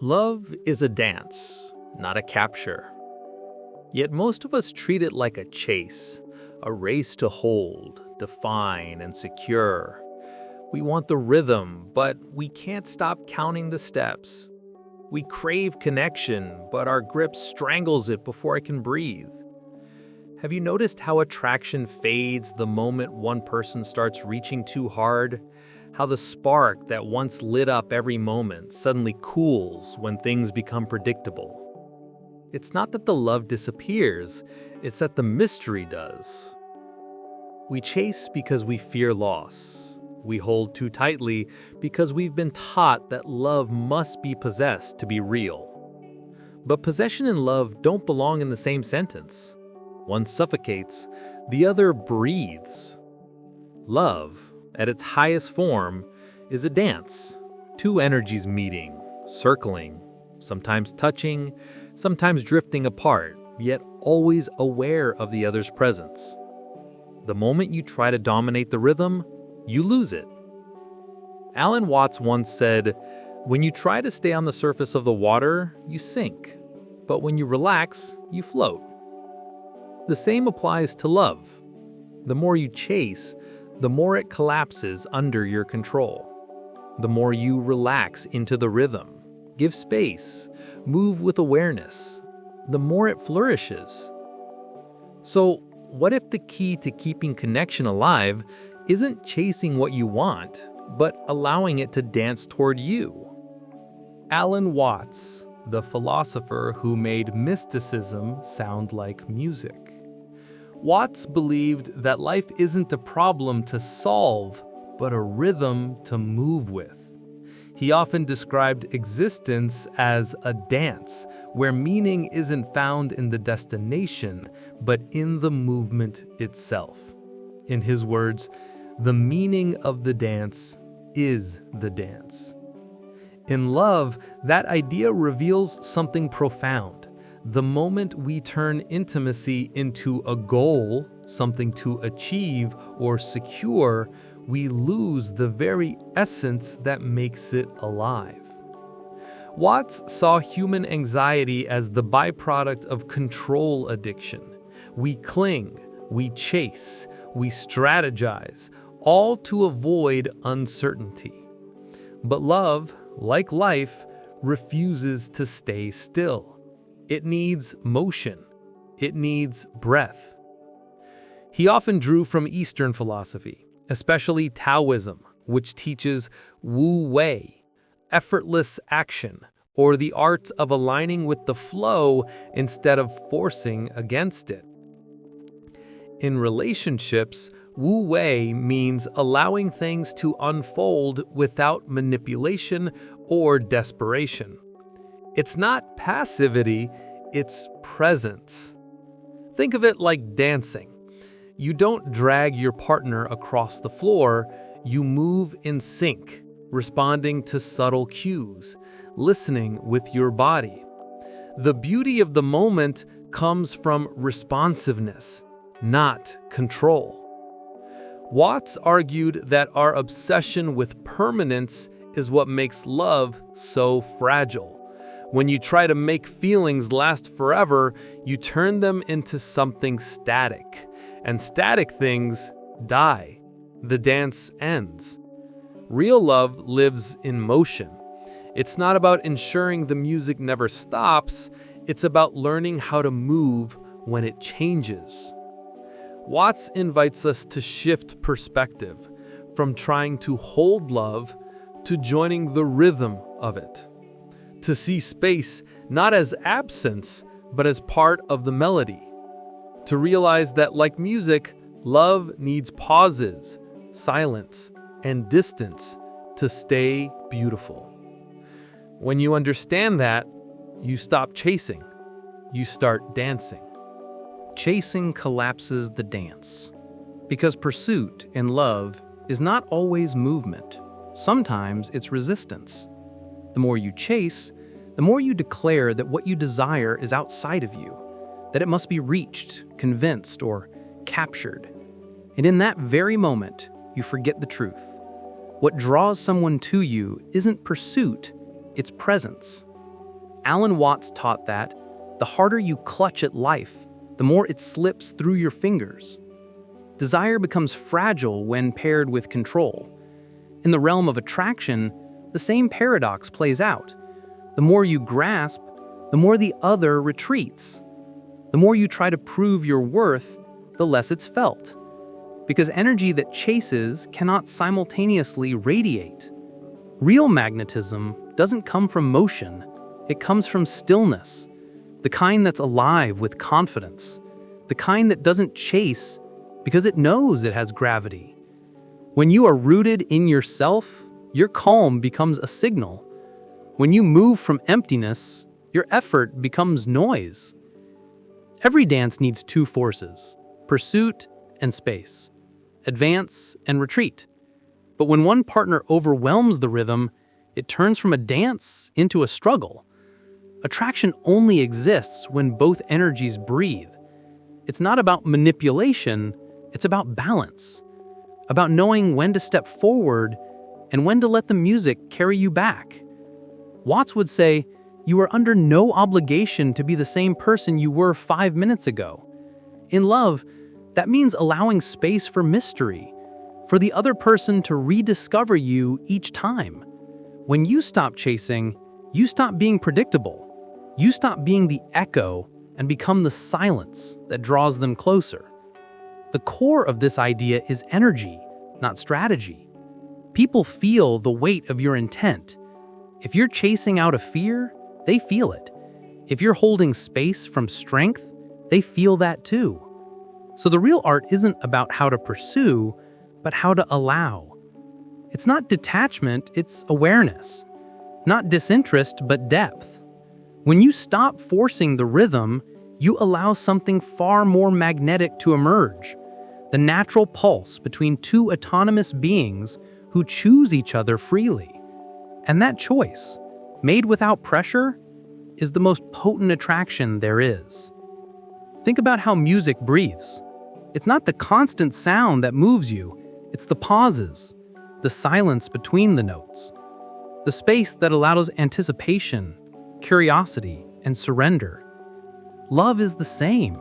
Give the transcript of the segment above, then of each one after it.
Love is a dance, not a capture. Yet most of us treat it like a chase, a race to hold, define, and secure. We want the rhythm, but we can't stop counting the steps. We crave connection, but our grip strangles it before I can breathe. Have you noticed how attraction fades the moment one person starts reaching too hard? How the spark that once lit up every moment suddenly cools when things become predictable? It's not that the love disappears, it's that the mystery does. We chase because we fear loss. We hold too tightly because we've been taught that love must be possessed to be real. But possession and love don't belong in the same sentence. One suffocates, the other breathes. Love, at its highest form, is a dance. Two energies meeting, circling, sometimes touching, sometimes drifting apart, yet always aware of the other's presence. The moment you try to dominate the rhythm, you lose it. Alan Watts once said, "When you try to stay on the surface of the water, you sink. But when you relax, you float." The same applies to love. The more you chase, the more it collapses under your control. The more you relax into the rhythm, give space, move with awareness, the more it flourishes. So, what if the key to keeping connection alive isn't chasing what you want, but allowing it to dance toward you? Alan Watts, the philosopher who made mysticism sound like music. Watts believed that life isn't a problem to solve, but a rhythm to move with. He often described existence as a dance, where meaning isn't found in the destination, but in the movement itself. In his words, the meaning of the dance is the dance. In love, that idea reveals something profound. The moment we turn intimacy into a goal, something to achieve or secure, we lose the very essence that makes it alive. Watts saw human anxiety as the byproduct of control addiction. We cling, we chase, we strategize, all to avoid uncertainty. But love, like life, refuses to stay still. It needs motion. It needs breath. He often drew from Eastern philosophy, especially Taoism, which teaches Wu Wei, effortless action, or the art of aligning with the flow instead of forcing against it. In relationships, Wu Wei means allowing things to unfold without manipulation or desperation. It's not passivity, it's presence. Think of it like dancing. You don't drag your partner across the floor, you move in sync, responding to subtle cues, listening with your body. The beauty of the moment comes from responsiveness, not control. Watts argued that our obsession with permanence is what makes love so fragile. When you try to make feelings last forever, you turn them into something static. And static things die. The dance ends. Real love lives in motion. It's not about ensuring the music never stops, it's about learning how to move when it changes. Watts invites us to shift perspective, from trying to hold love to joining the rhythm of it. To see space not as absence, but as part of the melody. To realize that, like music, love needs pauses, silence, and distance to stay beautiful. When you understand that, you stop chasing. You start dancing. Chasing collapses the dance. Because pursuit in love is not always movement. Sometimes it's resistance. The more you chase, the more you declare that what you desire is outside of you, that it must be reached, convinced, or captured. And in that very moment, you forget the truth. What draws someone to you isn't pursuit, it's presence. Alan Watts taught that the harder you clutch at life, the more it slips through your fingers. Desire becomes fragile when paired with control. In the realm of attraction, the same paradox plays out. The more you grasp, the more the other retreats. The more you try to prove your worth, the less it's felt. Because energy that chases cannot simultaneously radiate. Real magnetism doesn't come from motion, it comes from stillness. The kind that's alive with confidence. The kind that doesn't chase because it knows it has gravity. When you are rooted in yourself, your calm becomes a signal. When you move from emptiness, your effort becomes noise. Every dance needs two forces, pursuit and space, advance and retreat. But when one partner overwhelms the rhythm, it turns from a dance into a struggle. Attraction only exists when both energies breathe. It's not about manipulation, it's about balance. About knowing when to step forward and when to let the music carry you back. Watts would say, you are under no obligation to be the same person you were 5 minutes ago. In love, that means allowing space for mystery, for the other person to rediscover you each time. When you stop chasing, you stop being predictable. You stop being the echo and become the silence that draws them closer. The core of this idea is energy, not strategy. People feel the weight of your intent. If you're chasing out of fear, they feel it. If you're holding space from strength, they feel that too. So the real art isn't about how to pursue, but how to allow. It's not detachment, it's awareness. Not disinterest, but depth. When you stop forcing the rhythm, you allow something far more magnetic to emerge. The natural pulse between two autonomous beings who choose each other freely. And that choice, made without pressure, is the most potent attraction there is. Think about how music breathes. It's not the constant sound that moves you, it's the pauses, the silence between the notes, the space that allows anticipation, curiosity, and surrender. Love is the same.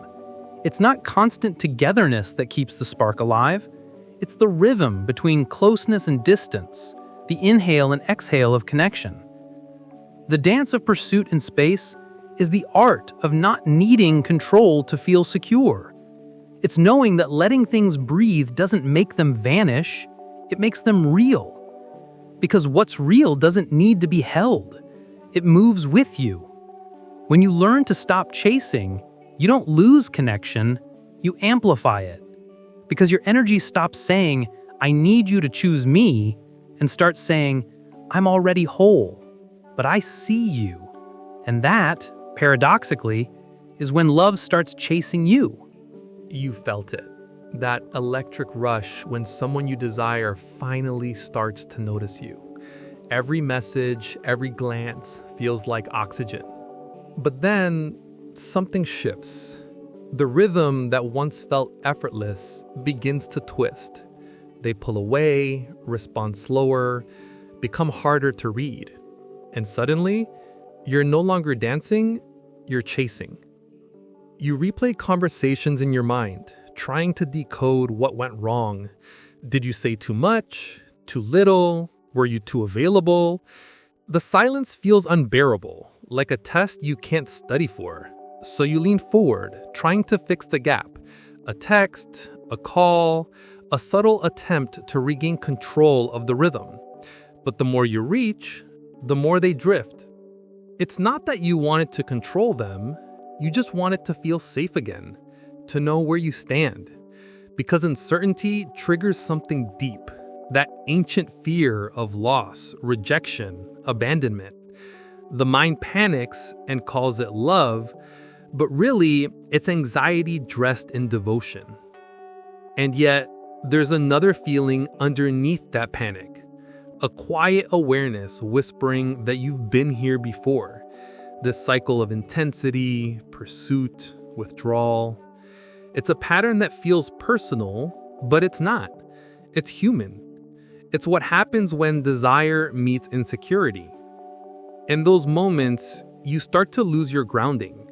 It's not constant togetherness that keeps the spark alive. It's the rhythm between closeness and distance, the inhale and exhale of connection. The dance of pursuit in space is the art of not needing control to feel secure. It's knowing that letting things breathe doesn't make them vanish, it makes them real. Because what's real doesn't need to be held. It moves with you. When you learn to stop chasing, you don't lose connection, you amplify it. Because your energy stops saying, I need you to choose me, and starts saying, I'm already whole, but I see you. And that, paradoxically, is when love starts chasing you. You felt it. That electric rush when someone you desire finally starts to notice you. Every message, every glance feels like oxygen. But then something shifts. The rhythm that once felt effortless begins to twist. They pull away, respond slower, become harder to read. And suddenly, you're no longer dancing, you're chasing. You replay conversations in your mind, trying to decode what went wrong. Did you say too much? Too little? Were you too available? The silence feels unbearable, like a test you can't study for. So you lean forward, trying to fix the gap. A text, a call, a subtle attempt to regain control of the rhythm. But the more you reach, the more they drift. It's not that you wanted to control them, you just wanted to feel safe again, to know where you stand. Because uncertainty triggers something deep. That ancient fear of loss, rejection, abandonment. The mind panics and calls it love, but really, it's anxiety dressed in devotion. And yet, there's another feeling underneath that panic. A quiet awareness whispering that you've been here before. This cycle of intensity, pursuit, withdrawal. It's a pattern that feels personal, but it's not. It's human. It's what happens when desire meets insecurity. In those moments, you start to lose your grounding.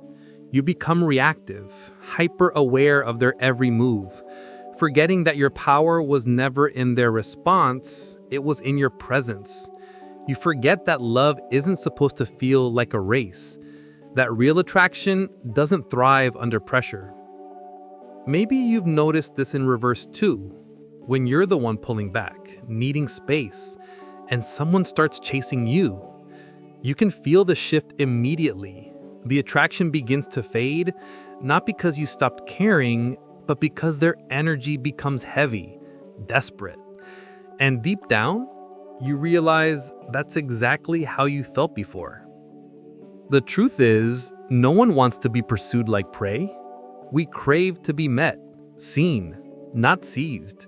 You become reactive, hyper-aware of their every move, forgetting that your power was never in their response, it was in your presence. You forget that love isn't supposed to feel like a race, that real attraction doesn't thrive under pressure. Maybe you've noticed this in reverse too, when you're the one pulling back, needing space, and someone starts chasing you. You can feel the shift immediately. The attraction begins to fade, not because you stopped caring, but because their energy becomes heavy, desperate. And deep down, you realize that's exactly how you felt before. The truth is, no one wants to be pursued like prey. We crave to be met, seen, not seized,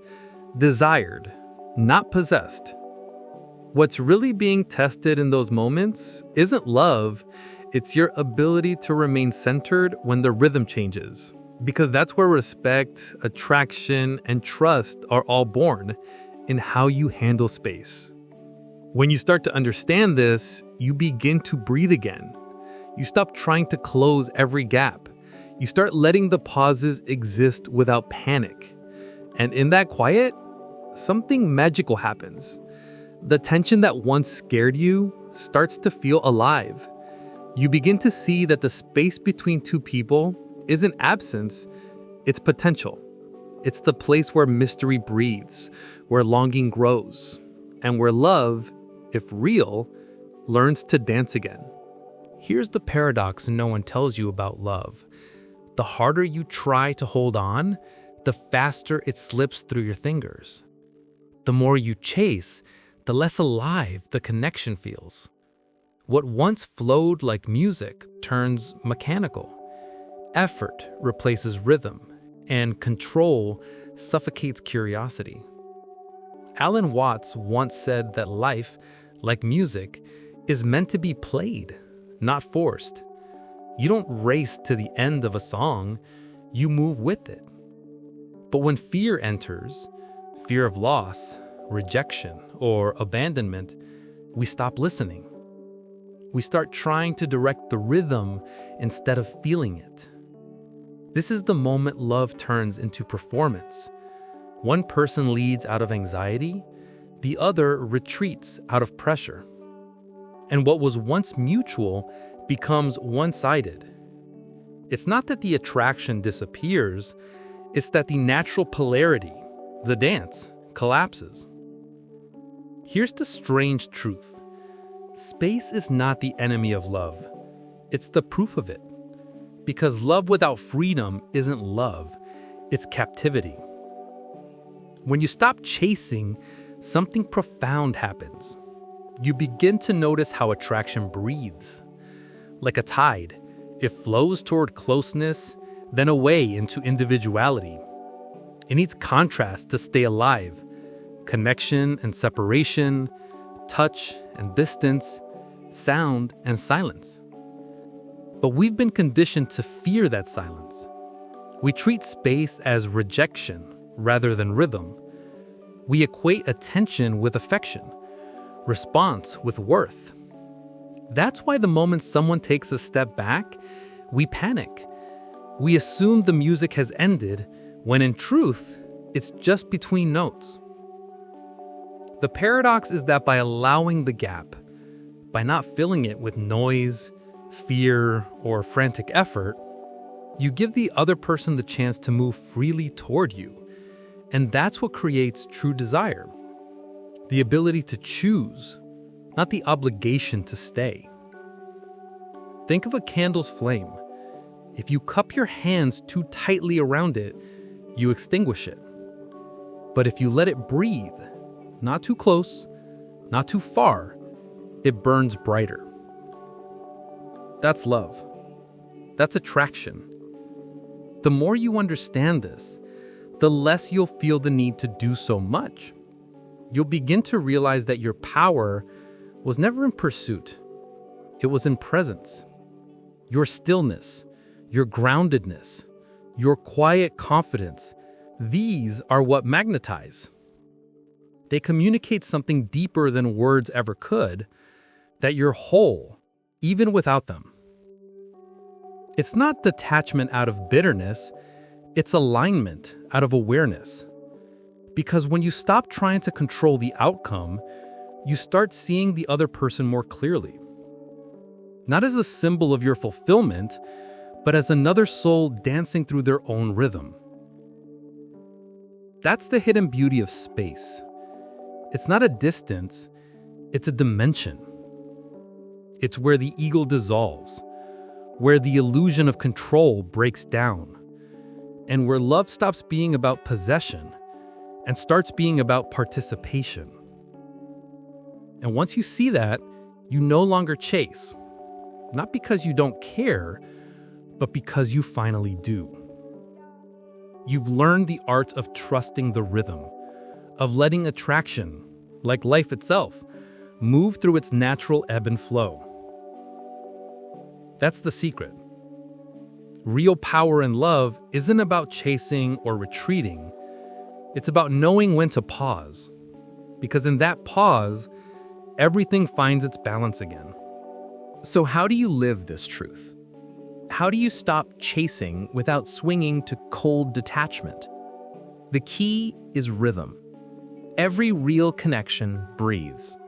desired, not possessed. What's really being tested in those moments isn't love, it's your ability to remain centered when the rhythm changes. Because that's where respect, attraction, and trust are all born, in how you handle space. When you start to understand this, you begin to breathe again. You stop trying to close every gap. You start letting the pauses exist without panic. And in that quiet, something magical happens. The tension that once scared you starts to feel alive. You begin to see that the space between two people isn't absence, it's potential. It's the place where mystery breathes, where longing grows, and where love, if real, learns to dance again. Here's the paradox no one tells you about love. The harder you try to hold on, the faster it slips through your fingers. The more you chase, the less alive the connection feels. What once flowed like music turns mechanical. Effort replaces rhythm, and control suffocates curiosity. Alan Watts once said that life, like music, is meant to be played, not forced. You don't race to the end of a song, you move with it. But when fear enters, fear of loss, rejection, or abandonment, we stop listening. We start trying to direct the rhythm instead of feeling it. This is the moment love turns into performance. One person leads out of anxiety, the other retreats out of pressure. And what was once mutual becomes one-sided. It's not that the attraction disappears, it's that the natural polarity, the dance, collapses. Here's the strange truth. Space is not the enemy of love. It's the proof of it. Because love without freedom isn't love, it's captivity. When you stop chasing, something profound happens. You begin to notice how attraction breathes. Like a tide, it flows toward closeness, then away into individuality. It needs contrast to stay alive. Connection and separation, touch and distance, sound and silence. But we've been conditioned to fear that silence. We treat space as rejection rather than rhythm. We equate attention with affection, response with worth. That's why the moment someone takes a step back, we panic. We assume the music has ended, when in truth, it's just between notes. The paradox is that by allowing the gap, by not filling it with noise, fear, or frantic effort, you give the other person the chance to move freely toward you. And that's what creates true desire. The ability to choose, not the obligation to stay. Think of a candle's flame. If you cup your hands too tightly around it, you extinguish it. But if you let it breathe, not too close, not too far, it burns brighter. That's love. That's attraction. The more you understand this, the less you'll feel the need to do so much. You'll begin to realize that your power was never in pursuit. It was in presence. Your stillness, your groundedness, your quiet confidence, these are what magnetize. They communicate something deeper than words ever could, that you're whole, even without them. It's not detachment out of bitterness, it's alignment out of awareness. Because when you stop trying to control the outcome, you start seeing the other person more clearly. Not as a symbol of your fulfillment, but as another soul dancing through their own rhythm. That's the hidden beauty of space. It's not a distance, it's a dimension. It's where the ego dissolves, where the illusion of control breaks down, and where love stops being about possession and starts being about participation. And once you see that, you no longer chase, not because you don't care, but because you finally do. You've learned the art of trusting the rhythm, of letting attraction, like life itself, move through its natural ebb and flow. That's the secret. Real power in love isn't about chasing or retreating. It's about knowing when to pause. Because in that pause, everything finds its balance again. So how do you live this truth? How do you stop chasing without swinging to cold detachment? The key is rhythm. Every real connection breathes.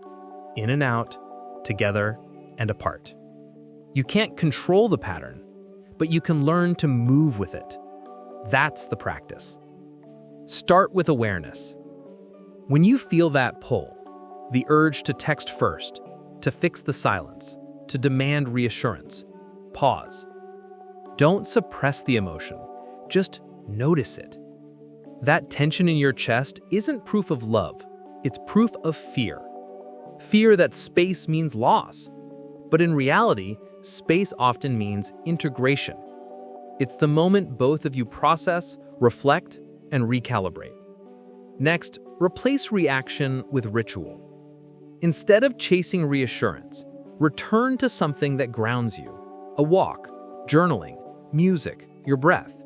In and out, together and apart. You can't control the pattern, but you can learn to move with it. That's the practice. Start with awareness. When you feel that pull, the urge to text first, to fix the silence, to demand reassurance, pause. Don't suppress the emotion, just notice it. That tension in your chest isn't proof of love, it's proof of fear. Fear that space means loss. But in reality, space often means integration. It's the moment both of you process, reflect, and recalibrate. Next, replace reaction with ritual. Instead of chasing reassurance, return to something that grounds you. A walk, journaling, music, your breath.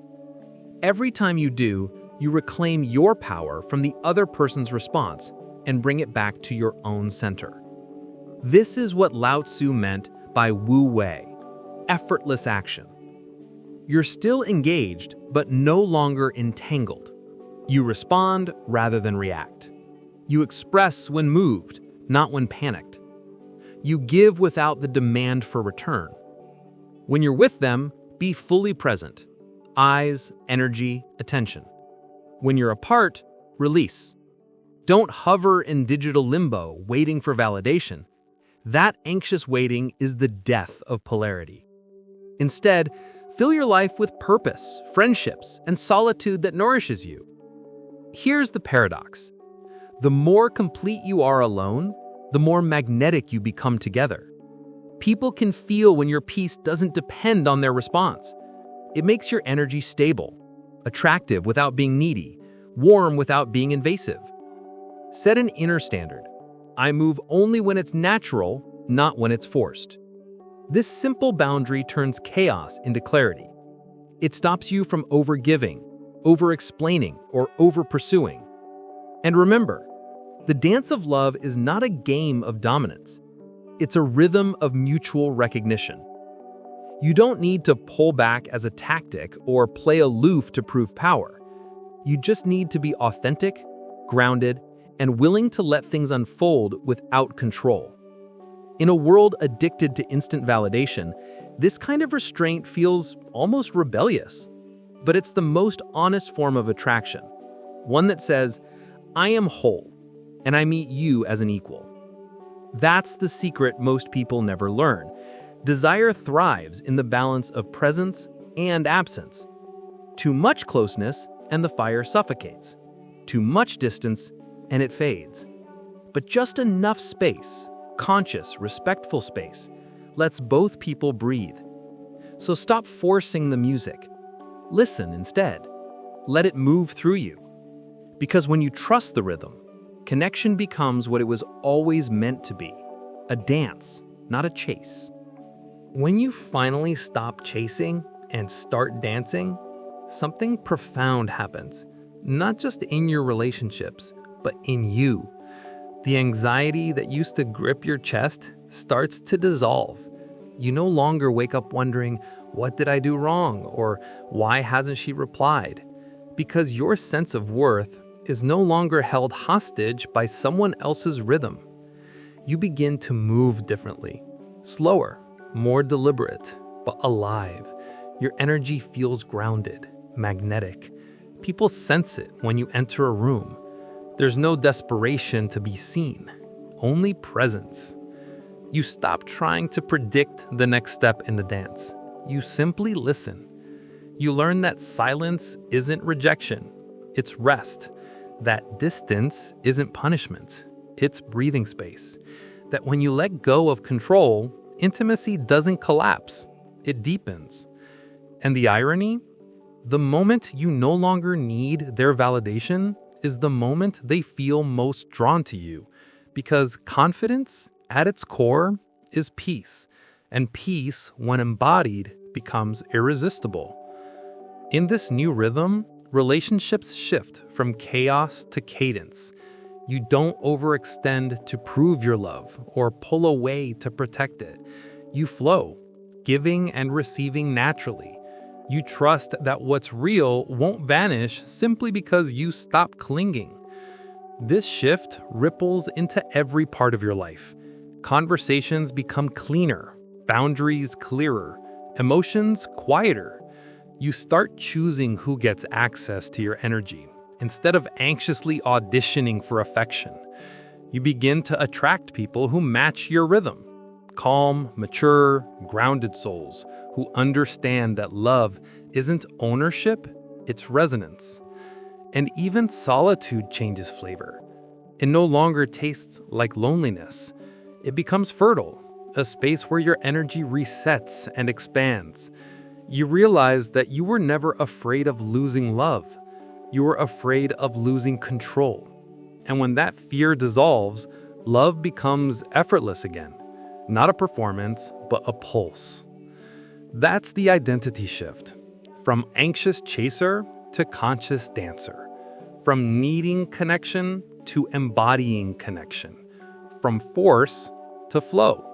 Every time you do, you reclaim your power from the other person's response and bring it back to your own center. This is what Lao Tzu meant by Wu Wei, effortless action. You're still engaged, but no longer entangled. You respond rather than react. You express when moved, not when panicked. You give without the demand for return. When you're with them, be fully present. Eyes, energy, attention. When you're apart, release. Don't hover in digital limbo, waiting for validation. That anxious waiting is the death of polarity. Instead, fill your life with purpose, friendships, and solitude that nourishes you. Here's the paradox. The more complete you are alone, the more magnetic you become together. People can feel when your peace doesn't depend on their response. It makes your energy stable, attractive without being needy, warm without being invasive. Set an inner standard. I move only when it's natural, not when it's forced. This simple boundary turns chaos into clarity. It stops you from overgiving, over-explaining, or over-pursuing. And remember, the dance of love is not a game of dominance. It's a rhythm of mutual recognition. You don't need to pull back as a tactic or play aloof to prove power. You just need to be authentic, grounded, and willing to let things unfold without control. In a world addicted to instant validation, this kind of restraint feels almost rebellious. But it's the most honest form of attraction. One that says, I am whole, and I meet you as an equal. That's the secret most people never learn. Desire thrives in the balance of presence and absence. Too much closeness, and the fire suffocates. Too much distance, and it fades. But just enough space, conscious, respectful space, lets both people breathe. So stop forcing the music. Listen instead. Let it move through you. Because when you trust the rhythm, connection becomes what it was always meant to be. A dance, not a chase. When you finally stop chasing and start dancing, something profound happens. Not just in your relationships, but in you. The anxiety that used to grip your chest starts to dissolve. You no longer wake up wondering, what did I do wrong? Or why hasn't she replied? Because your sense of worth is no longer held hostage by someone else's rhythm. You begin to move differently, slower, more deliberate, but alive. Your energy feels grounded, magnetic. People sense it when you enter a room. There's no desperation to be seen, only presence. You stop trying to predict the next step in the dance. You simply listen. You learn that silence isn't rejection, it's rest. That distance isn't punishment, it's breathing space. That when you let go of control, intimacy doesn't collapse, it deepens. And the irony? The moment you no longer need their validation is the moment they feel most drawn to you, because confidence, at its core, is peace, and peace, when embodied, becomes irresistible. In this new rhythm, relationships shift from chaos to cadence. You don't overextend to prove your love or pull away to protect it. You flow, giving and receiving naturally. You trust that what's real won't vanish simply because you stop clinging. This shift ripples into every part of your life. Conversations become cleaner, boundaries clearer, emotions quieter. You start choosing who gets access to your energy instead of anxiously auditioning for affection. You begin to attract people who match your rhythm. Calm, mature, grounded souls who understand that love isn't ownership, it's resonance. And even solitude changes flavor. It no longer tastes like loneliness. It becomes fertile, a space where your energy resets and expands. You realize that you were never afraid of losing love. You were afraid of losing control. And when that fear dissolves, love becomes effortless again. Not a performance, but a pulse. That's the identity shift. From anxious chaser to conscious dancer. From needing connection to embodying connection. From force to flow.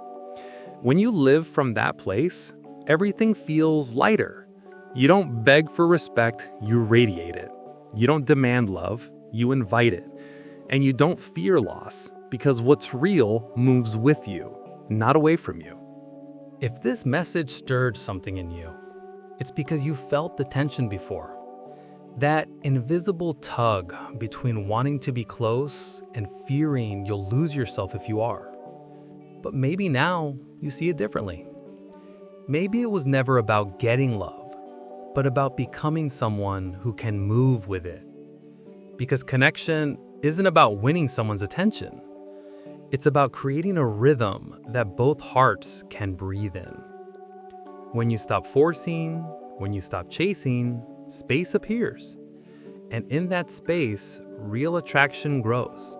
When you live from that place, everything feels lighter. You don't beg for respect, you radiate it. You don't demand love, you invite it. And you don't fear loss, because what's real moves with you, not away from you. If this message stirred something in you, it's because you felt the tension before. That invisible tug between wanting to be close and fearing you'll lose yourself if you are. But maybe now you see it differently. Maybe it was never about getting love, but about becoming someone who can move with it. Because connection isn't about winning someone's attention. It's about creating a rhythm that both hearts can breathe in. When you stop forcing, when you stop chasing, space appears. And in that space, real attraction grows.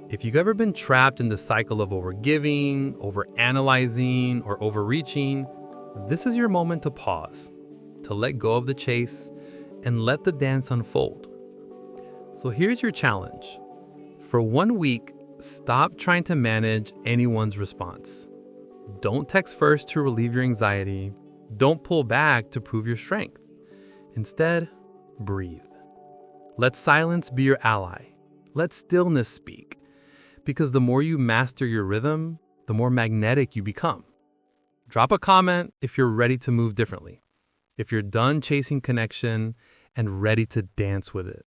If you've ever been trapped in the cycle of overgiving, overanalyzing, or overreaching, this is your moment to pause, to let go of the chase, and let the dance unfold. So here's your challenge. For 1 week, stop trying to manage anyone's response. Don't text first to relieve your anxiety. Don't pull back to prove your strength. Instead, breathe. Let silence be your ally. Let stillness speak. Because the more you master your rhythm, the more magnetic you become. Drop a comment if you're ready to move differently. If you're done chasing connection and ready to dance with it.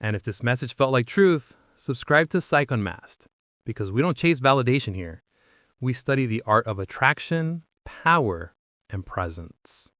And if this message felt like truth, subscribe to Psyche Unmasked. Because we don't chase validation here. We study the art of attraction, power, and presence.